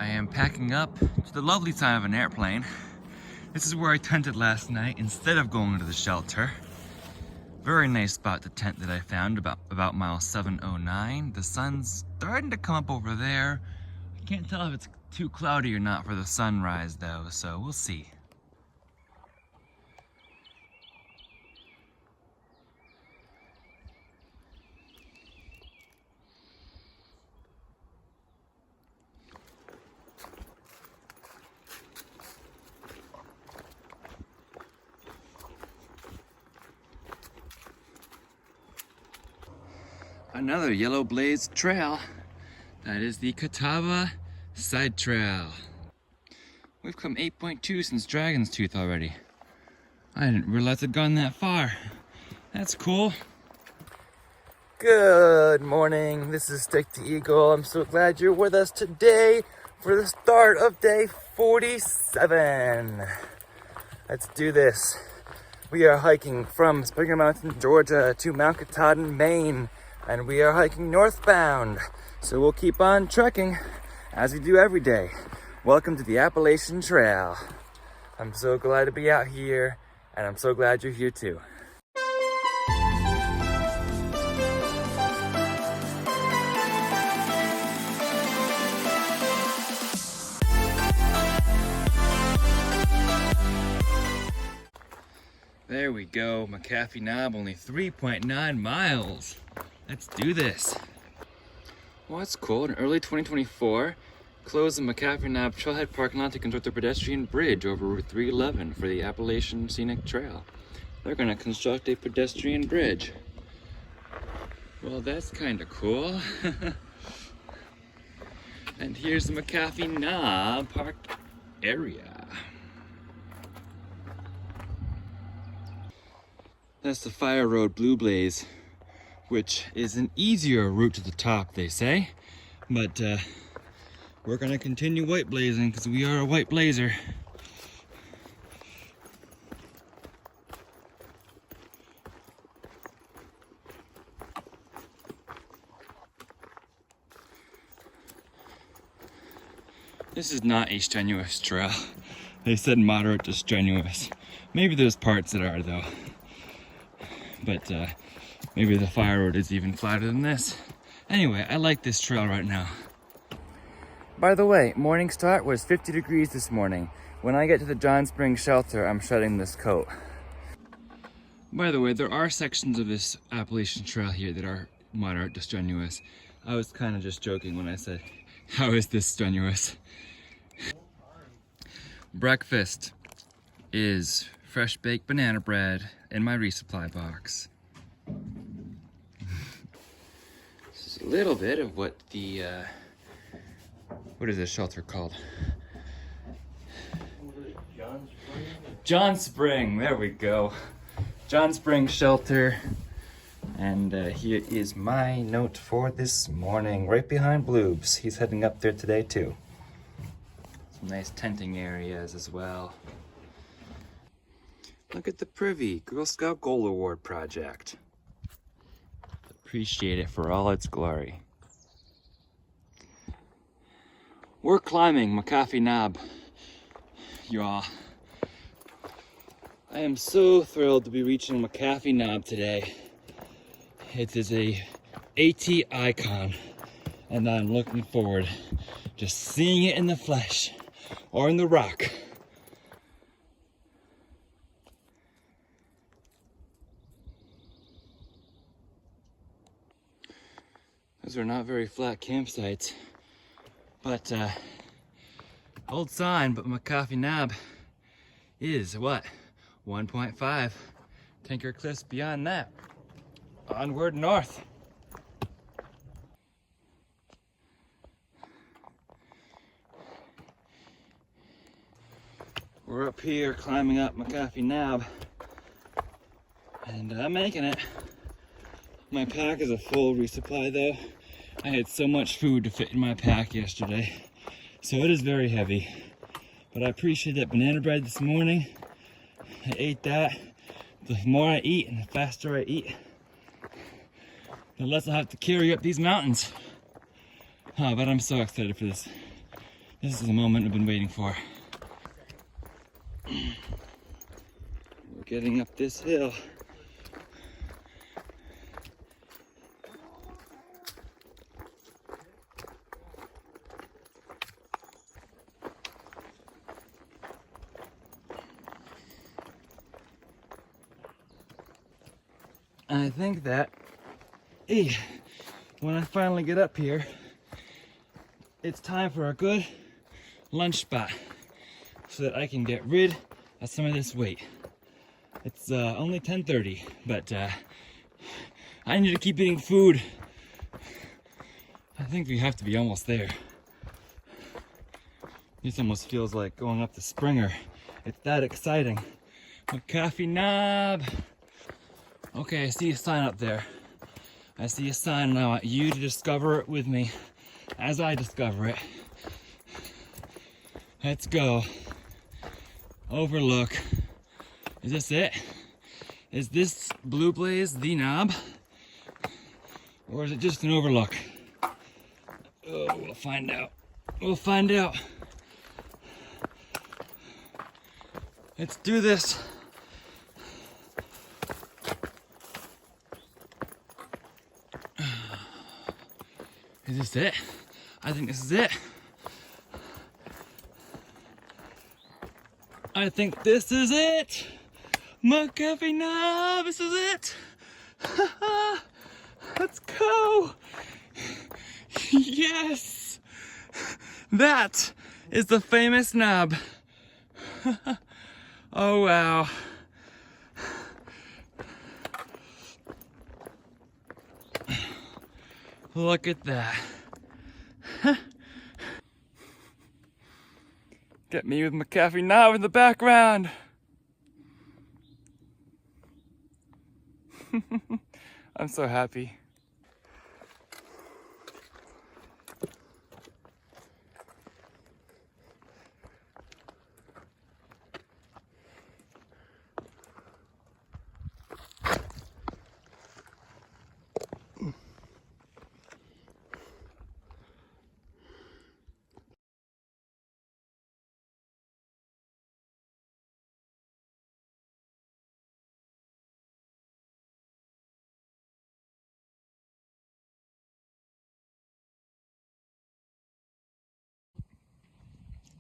am packing up to the lovely side of an airplane. This is where I tented last night instead of going to the shelter. Very nice spot to tent that I found about mile 709. The sun's starting to come up over there. I can't tell if it's too cloudy or not for the sunrise though, so we'll see. Another yellow blazed trail. That is the Catawba Side Trail. We've come 8.2 since Dragon's Tooth already. I didn't realize it'd gone that far. That's cool. Good morning, this is Stick the Eagle. I'm so glad you're with us today for the start of day 47. Let's do this. We are hiking from Springer Mountain, Georgia to Mount Katahdin, Maine. And we are hiking northbound, so we'll keep on trekking as we do every day. Welcome to the Appalachian Trail. I'm so glad to be out here, and I'm so glad you're here too. There we go, McAfee Knob, only 3.9 miles. Let's do this. Well, that's cool. In early 2024, closed the McAfee Knob Trailhead parking lot to construct a pedestrian bridge over Route 311 for the Appalachian Scenic Trail. They're gonna construct a pedestrian bridge. Well, that's kind of cool. And here's the McAfee Knob parked area. That's the Fire Road Blue Blaze, which is an easier route to the top, they say. But we're gonna continue white blazing because we are a white blazer. This is not a strenuous trail. They said moderate to strenuous. Maybe there's parts that are though. But maybe the fire road is even flatter than this. Anyway, I like this trail right now. By the way, morning start was 50 degrees this morning. When I get to the John Springs shelter, I'm shedding this coat. By the way, there are sections of this Appalachian Trail here that are moderate to strenuous. I was kind of just joking when I said, how is this strenuous? Breakfast is fresh baked banana bread in my resupply box. This is a little bit of what the, what is this shelter called? John Spring, there we go. John Spring shelter. And here is my note for this morning, right behind Bloobs. He's heading up there today too. Some nice tenting areas as well. Look at the Privy Girl Scout Gold Award project. Appreciate it for all its glory. We're climbing McAfee Knob, y'all. I am so thrilled to be reaching McAfee Knob today. It is a AT icon, and I'm looking forward to seeing it in the flesh or in the rock. Those are not very flat campsites, but old sign, but McAfee Knob is what? 1.5 Tinker Cliffs beyond that. Onward north. We're up here climbing up McAfee Knob, and I'm making it. My pack is a full resupply though. I had so much food to fit in my pack yesterday, so it is very heavy. But I appreciate that banana bread this morning. I ate that. The more I eat and the faster I eat, the less I have to carry up these mountains. Oh, but I'm so excited for this. This is the moment I've been waiting for. We're getting up this hill. And I think that, when I finally get up here, it's time for a good lunch spot so that I can get rid of some of this weight. It's only 10:30, but I need to keep eating food. I think we have to be almost there. This almost feels like going up the Springer. It's that exciting. McAfee knob. Okay, I see a sign up there. I see a sign and I want you to discover it with me as I discover it. Let's go. Overlook. Is this it? Is this Blue Blaze the knob? Or is it just an overlook? Oh, we'll find out. We'll find out. Let's do this. Is this it? I think this is it. I think this is it. McAfee knob, this is it. Let's go. Yes. That is the famous knob. Oh, wow. Look at that. Get me with McAfee knob in the background. I'm so happy.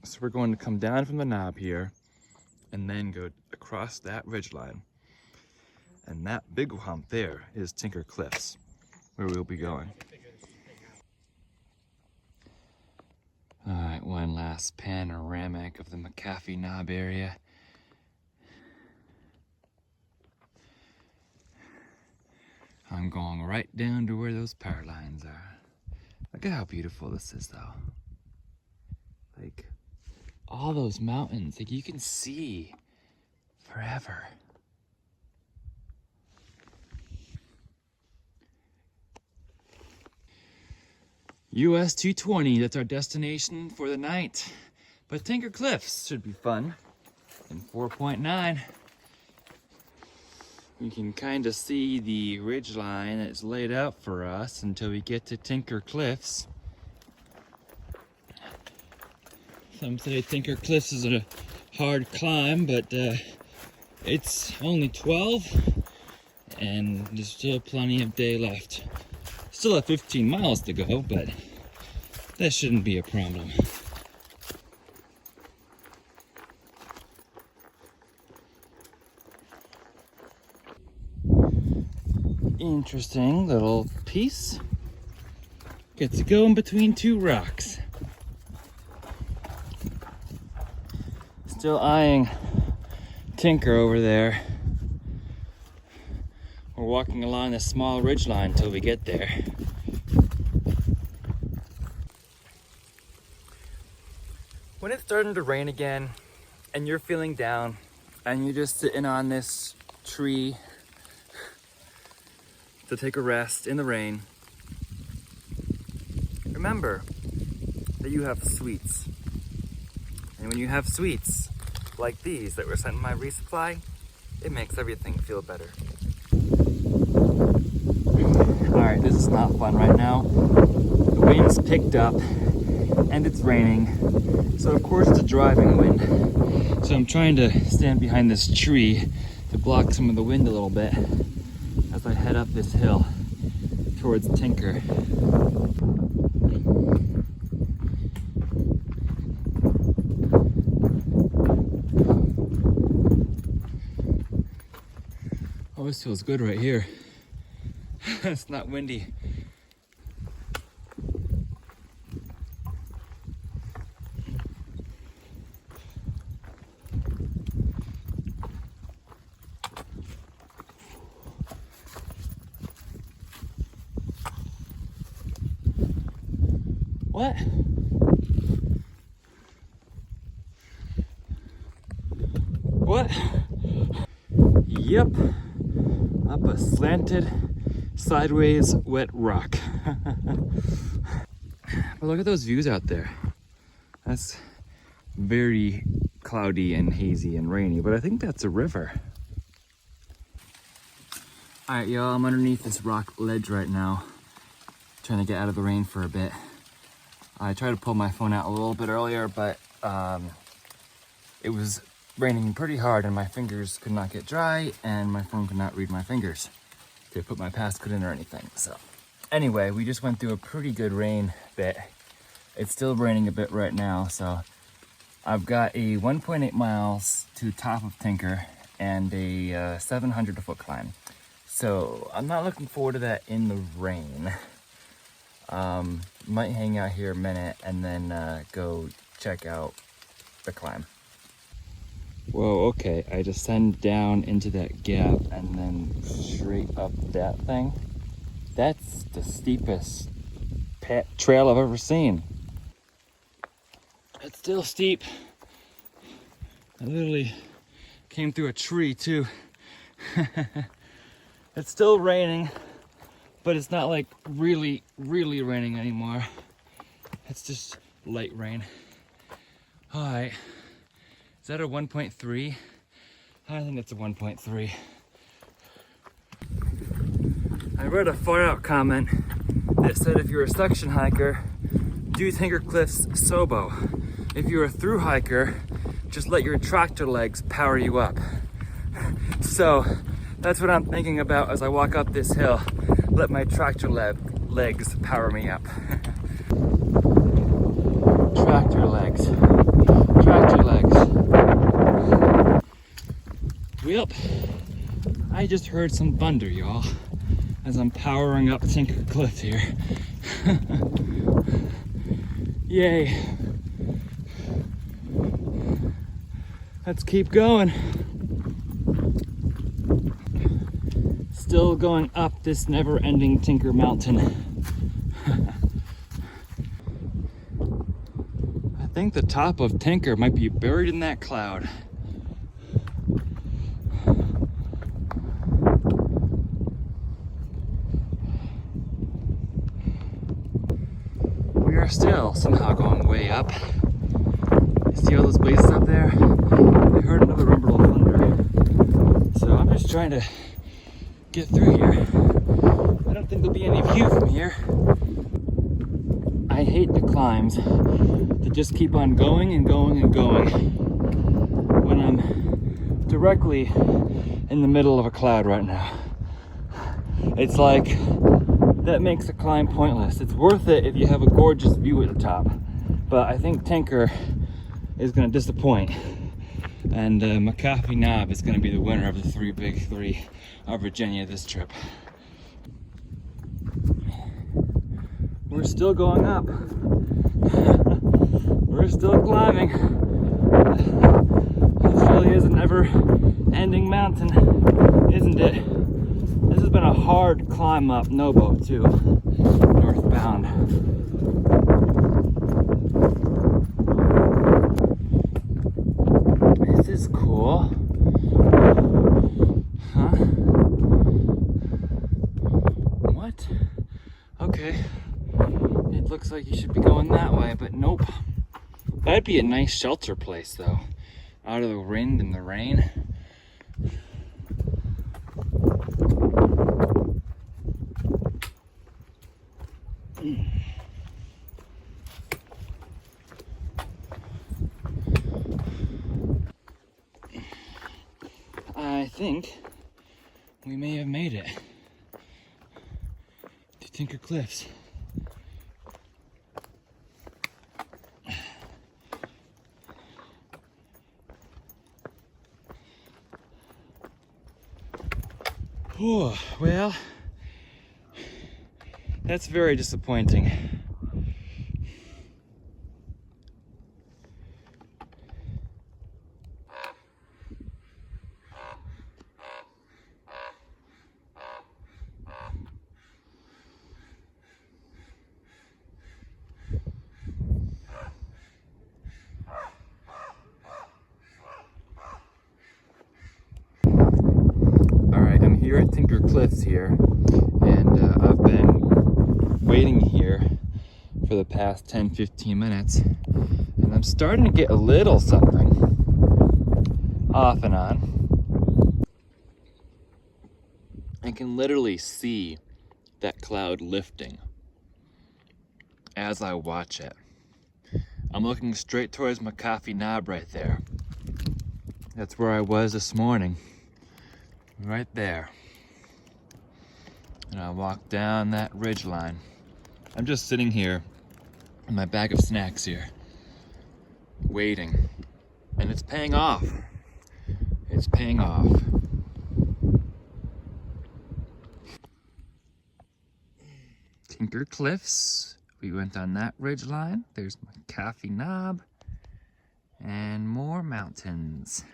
So we're going to come down from the knob here and then go across that ridgeline. And that big hump there is Tinker Cliffs, where we'll be going. All right, one last panoramic of the McAfee knob area. I'm going right down to where those power lines are. Look at how beautiful this is though. Like, all those mountains, like you can see forever. US 220, that's our destination for the night. But Tinker Cliffs should be fun. In 4.9, we can kind of see the ridge line that's laid out for us until we get to Tinker Cliffs. Some say Tinker Cliffs is a hard climb, but it's only 12 and there's still plenty of day left. Still have 15 miles to go, but that shouldn't be a problem. Interesting little piece. Gets to go in between two rocks. Still eyeing Tinker over there. We're walking along this small ridgeline until we get there. When it's starting to rain again and you're feeling down and you're just sitting on this tree to take a rest in the rain, remember that you have sweets. And when you have sweets like these that were sent in my resupply, it makes everything feel better. All right, this is not fun right now. The wind's picked up and it's raining. So of course it's a driving wind. So I'm trying to stand behind this tree to block some of the wind a little bit as I head up this hill towards Tinker. Oh, this feels good right here. It's not windy. What? What? Yep. Up a slanted, sideways, wet rock. But look at those views out there. That's very cloudy and hazy and rainy, but I think that's a river. All right, y'all, I'm underneath this rock ledge right now, trying to get out of the rain for a bit. I tried to pull my phone out a little bit earlier, but it was raining pretty hard and my fingers could not get dry and my phone could not read my fingers to put my passcode in or anything. So anyway, we just went through a pretty good rain bit. It's still raining a bit right now, so I've got a 1.8 miles to top of Tinker and a 700 foot climb. So I'm not looking forward to that in the rain. Might hang out here a minute and then go check out the climb. Whoa, okay, I descend down into that gap and then straight up that thing. That's the steepest trail I've ever seen. It's still steep. I literally came through a tree too. It's still raining, but it's not like really raining anymore. It's just light rain. All right. Is that a 1.3? I think it's a 1.3. I read a far out comment that said if you're a suction hiker, do Tinker Cliffs Sobo. If you're a through hiker, just let your tractor legs power you up. So that's what I'm thinking about as I walk up this hill. Let my tractor legs power me up. Tractor legs. Tractor legs. Yep, I just heard some thunder, y'all, as I'm powering up Tinker Cliff here. Yay. Let's keep going. Still going up this never-ending Tinker Mountain. I think the top of Tinker might be buried in that cloud. We are still somehow going way up. See all those blazes up there? I heard another rumble of thunder. So I'm just trying to get through here. I don't think there'll be any view from here. I hate the climbs that just keep on going and going and going when I'm directly in the middle of a cloud right now. It's like that makes a climb pointless. It's worth it if you have a gorgeous view at the top, but I think Tinker is going to disappoint, and McAfee Knob is going to be the winner of the three big three of Virginia this trip. We're still going up. We're still climbing. This really is a never-ending mountain, isn't it? This has been a hard climb up Nobo too, northbound. This is cool. Huh? What? Okay. It looks like you should be going that way, but nope. That'd be a nice shelter place though. Out of the wind and the rain. think we may have made it to Tinker Cliffs. Oh, well, that's very disappointing. Here at Tinker Cliffs here, and I've been waiting here for the past 10-15 minutes, and I'm starting to get a little something off and on. I can literally see that cloud lifting as I watch it. I'm looking straight towards McAfee Knob right there. That's where I was this morning. Right there. And I walk down that ridge line. I'm just sitting here in my bag of snacks here, waiting. And it's paying off. It's paying off. Tinker Cliffs. We went on that ridge line. There's McAfee Knob. And more mountains.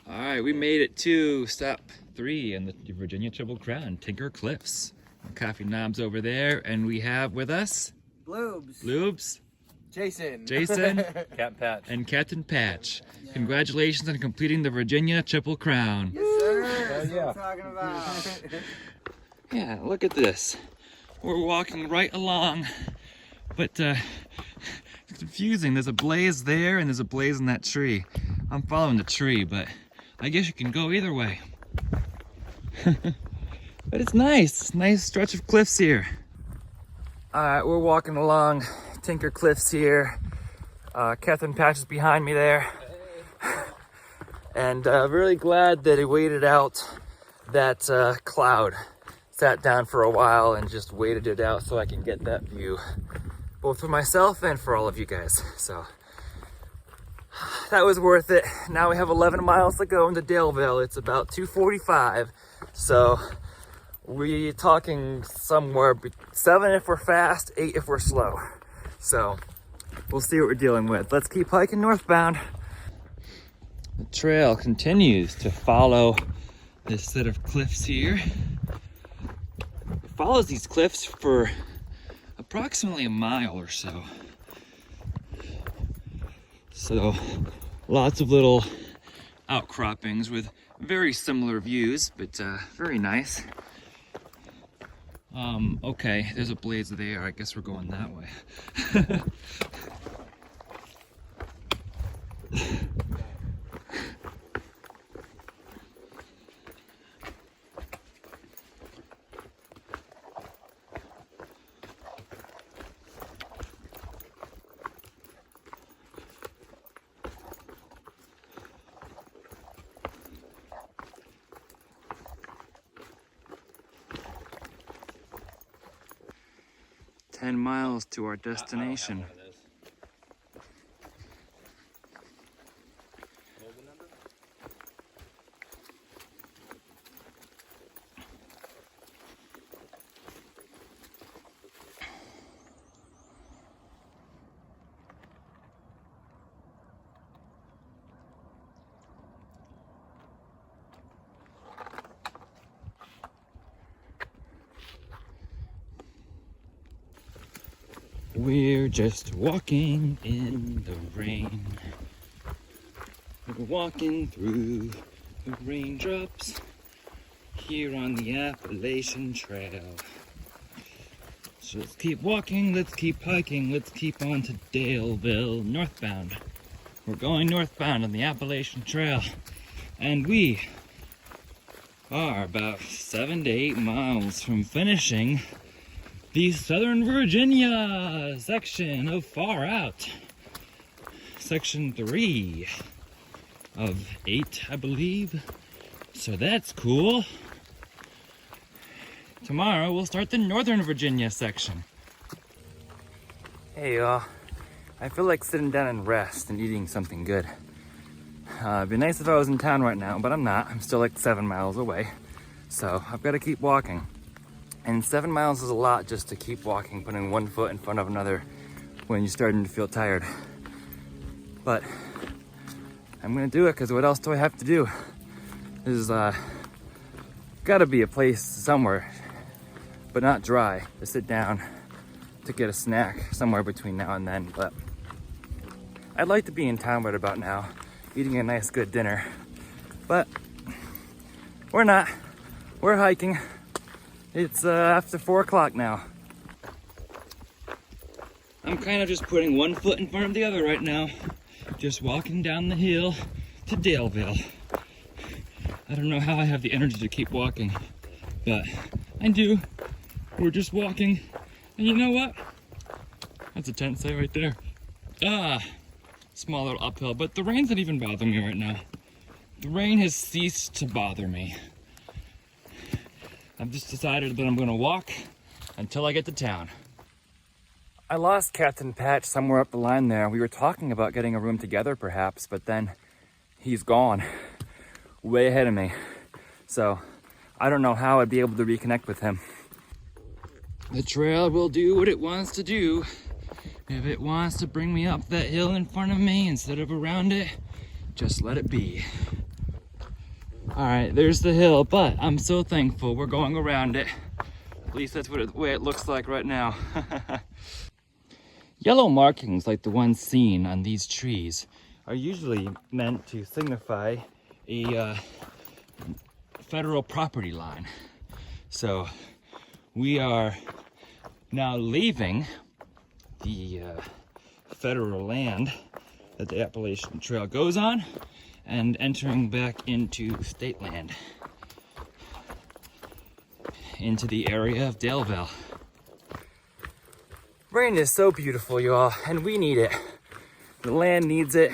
All right, we made it to stop 3 in the Virginia Triple Crown, Tinker Cliffs. McAfee Knob's over there, and we have with us Bloobs, Jason, Captain Patch, and Captain Patch. Yeah. Congratulations on completing the Virginia Triple Crown. Yes, sir. That's what I'm talking about. Yeah, look at this. We're walking right along, but it's confusing. There's a blaze there, and there's a blaze in that tree. I'm following the tree, but I guess you can go either way. But it's nice. Nice stretch of cliffs here. Alright, we're walking along Tinker Cliffs here. Captain Patch is behind me there. And really glad that he waited out that cloud. Sat down for a while and just waited it out so I can get that view. Both for myself and for all of you guys. So that was worth it. Now we have 11 miles to go into Daleville. It's about 2:45. So we're talking somewhere 7 if we're fast, 8 if we're slow. So we'll see what we're dealing with. Let's keep hiking northbound. The trail continues to follow this set of cliffs here. It follows these cliffs for approximately a mile or so. So lots of little outcroppings with very similar views, but very nice. Okay, there's a blaze there. I guess we're going that way. 10 miles to our destination. We're just walking in the rain. We're walking through the raindrops here on the Appalachian Trail. So let's keep walking, let's keep hiking, let's keep on to Daleville, northbound. We're going northbound on the Appalachian Trail. And we are about 7 to 8 miles from finishing the Southern Virginia section of Far Out. Section 3. of 8, I believe. So that's cool. Tomorrow we'll start the Northern Virginia section. Hey y'all, I feel like sitting down and rest and eating something good. It'd be nice if I was in town right now, but I'm not. I'm still like 7 miles away. So I've got to keep walking. And 7 miles is a lot just to keep walking, putting one foot in front of another when you're starting to feel tired. But I'm gonna do it because what else do I have to do? There's gotta be a place somewhere, but not dry, to sit down to get a snack somewhere between now and then. But I'd like to be in town right about now, eating a nice good dinner. But we're not. We're hiking. It's after 4 o'clock now. I'm kind of just putting one foot in front of the other right now. Just walking down the hill to Daleville. I don't know how I have the energy to keep walking, but I do. We're just walking. And you know what? That's a tent site right there. Small little uphill, but the rain's not even bothering me right now. The rain has ceased to bother me. I've just decided that I'm gonna walk until I get to town. I lost Captain Patch somewhere up the line there. We were talking about getting a room together perhaps, but then he's gone, way ahead of me. So I don't know how I'd be able to reconnect with him. The trail will do what it wants to do. If it wants to bring me up that hill in front of me instead of around it, just let it be. All right, there's the hill, but I'm so thankful we're going around it. At least that's the way it looks like right now. Yellow markings like the ones seen on these trees are usually meant to signify a federal property line. So we are now leaving the federal land that the Appalachian Trail goes on and entering back into state land, into the area of Daleville. Rain is so beautiful, y'all, and we need it. The land needs it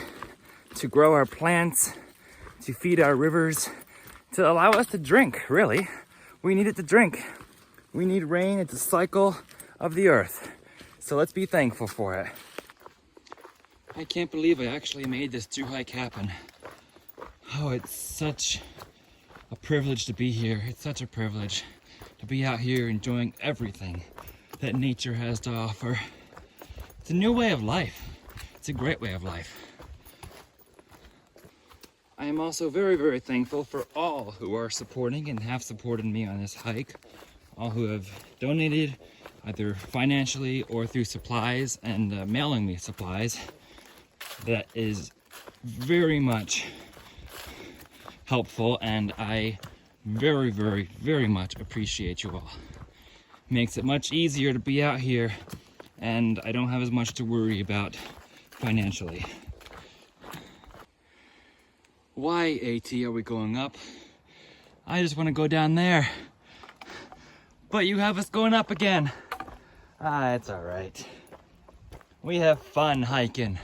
to grow our plants, to feed our rivers, to allow us to drink, really. We need it to drink. We need rain. It's a cycle of the earth. So let's be thankful for it. I can't believe I actually made this Thru-Hike happen. Oh, it's such a privilege to be here. It's such a privilege to be out here enjoying everything that nature has to offer. It's a new way of life. It's a great way of life. I am also very, very thankful for all who are supporting and have supported me on this hike. All who have donated, either financially or through supplies and mailing me supplies. That is very much helpful, and I very, very, very much appreciate you all. Makes it much easier to be out here, and I don't have as much to worry about financially. Why, AT, are we going up? I just want to go down there. But you have us going up again. It's all right. We have fun hiking.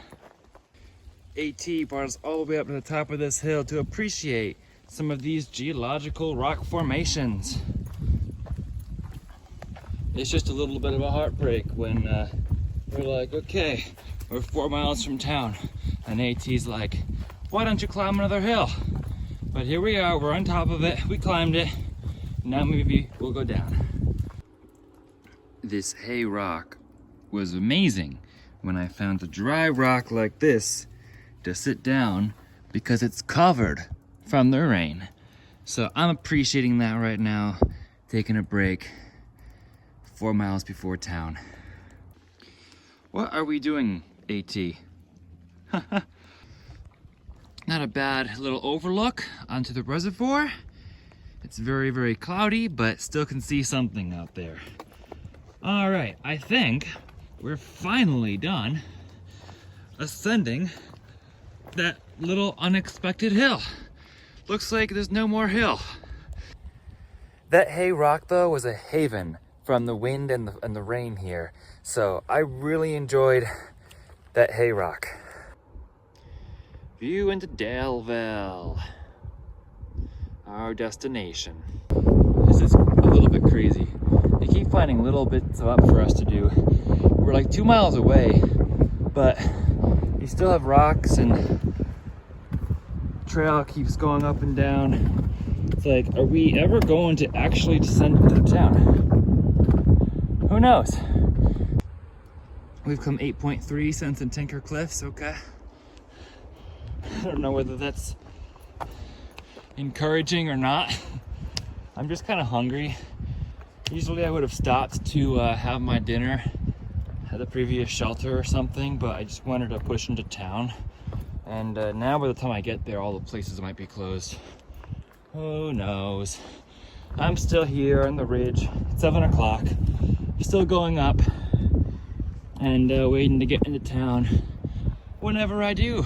AT brought us all the way up to the top of this hill to appreciate some of these geological rock formations. It's just a little bit of a heartbreak when we're like, okay, we're 4 miles from town, and AT's like, why don't you climb another hill? But here we are, we're on top of it, we climbed it, now maybe we'll go down. This hay rock was amazing when I found a dry rock like this to sit down because it's covered from the rain. So I'm appreciating that right now, taking a break 4 miles before town. What are we doing, AT? Not a bad little overlook onto the reservoir. It's very, very cloudy, but still can see something out there. All right, I think we're finally done ascending that little unexpected hill. Looks like there's no more hill. That hay rock, though, was a haven from the wind and the rain here. So I really enjoyed that hay rock. View into Daleville, our destination. This is a little bit crazy. They keep finding little bits up for us to do. We're like 2 miles away, but you still have rocks and trail keeps going up and down. It's like, are we ever going to actually descend into the town? Who knows? We've come 8.3 cents in Tinker Cliffs, okay? I don't know whether that's encouraging or not. I'm just kind of hungry. Usually I would have stopped to have my dinner at the previous shelter or something, but I just wanted to push into town. And now by the time I get there, all the places might be closed. Who knows? I'm still here on the ridge. It's 7 o'clock. Still going up and waiting to get into town whenever I do.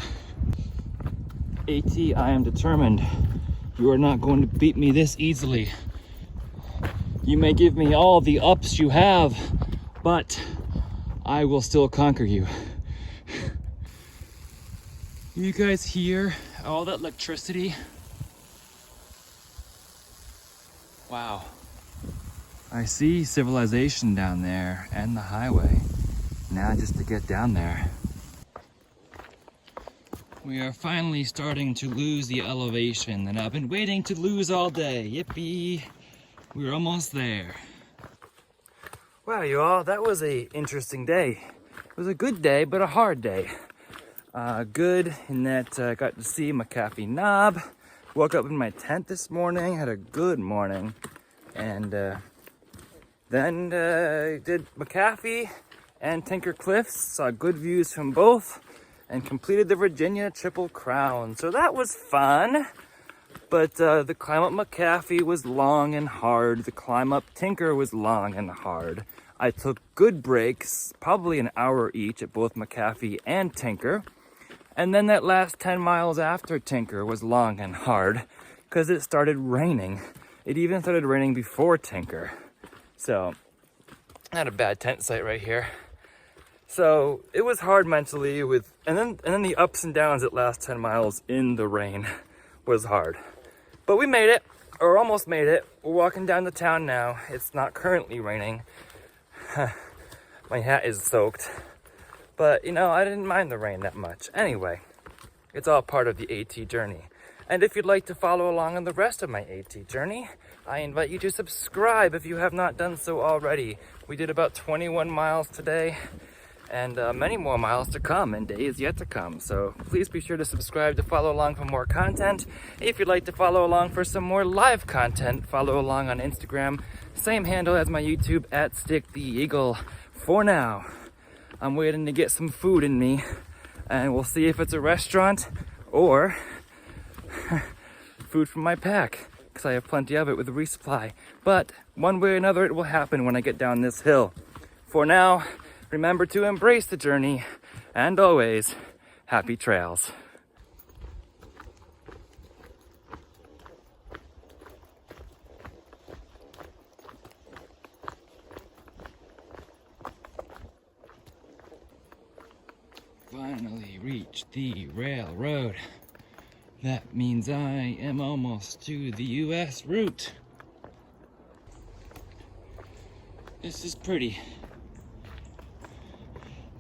AT, I am determined. You are not going to beat me this easily. You may give me all the ups you have, but I will still conquer you. You guys hear all that electricity? Wow. I see civilization down there and the highway. Now just to get down there. We are finally starting to lose the elevation that I've been waiting to lose all day. Yippee! We're almost there. Wow, you all, that was an interesting day. It was a good day, but a hard day. Good in that I got to see McAfee Knob. Woke up in my tent this morning, had a good morning. And then did McAfee and Tinker Cliffs, saw good views from both, and completed the Virginia Triple Crown. So that was fun. But the climb up McAfee was long and hard. The climb up Tinker was long and hard. I took good breaks, probably an hour each at both McAfee and Tinker. And then that last 10 miles after Tinker was long and hard because it started raining. It even started raining before Tinker. So, I had a bad tent site right here. So, it was hard mentally and then the ups and downs at last 10 miles in the rain was hard. But we made it, or almost made it. We're walking down the town now. It's not currently raining. My hat is soaked. But, you know, I didn't mind the rain that much. Anyway, it's all part of the AT journey. And if you'd like to follow along on the rest of my AT journey, I invite you to subscribe if you have not done so already. We did about 21 miles today, and many more miles to come and days yet to come. So please be sure to subscribe to follow along for more content. If you'd like to follow along for some more live content, follow along on Instagram. Same handle as my YouTube, @StickTheEagle. For now, I'm waiting to get some food in me, and we'll see if it's a restaurant or food from my pack, because I have plenty of it with a resupply. But one way or another, it will happen when I get down this hill. For now, remember to embrace the journey, and always, happy trails. Finally reached the railroad. That means I am almost to the US route. This is pretty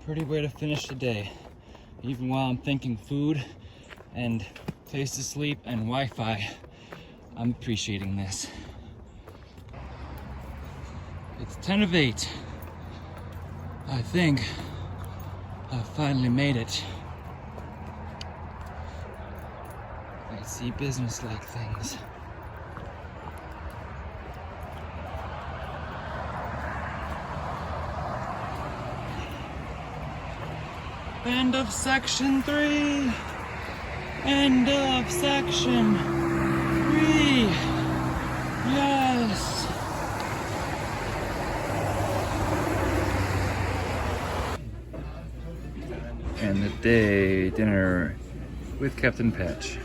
way to finish the day. Even while I'm thinking food and place to sleep and Wi-Fi, I'm appreciating this. It's 10 of 8. I think I finally made it. I see business-like things. End of section 3. End of section 3. Yes. And the day dinner with Captain Patch.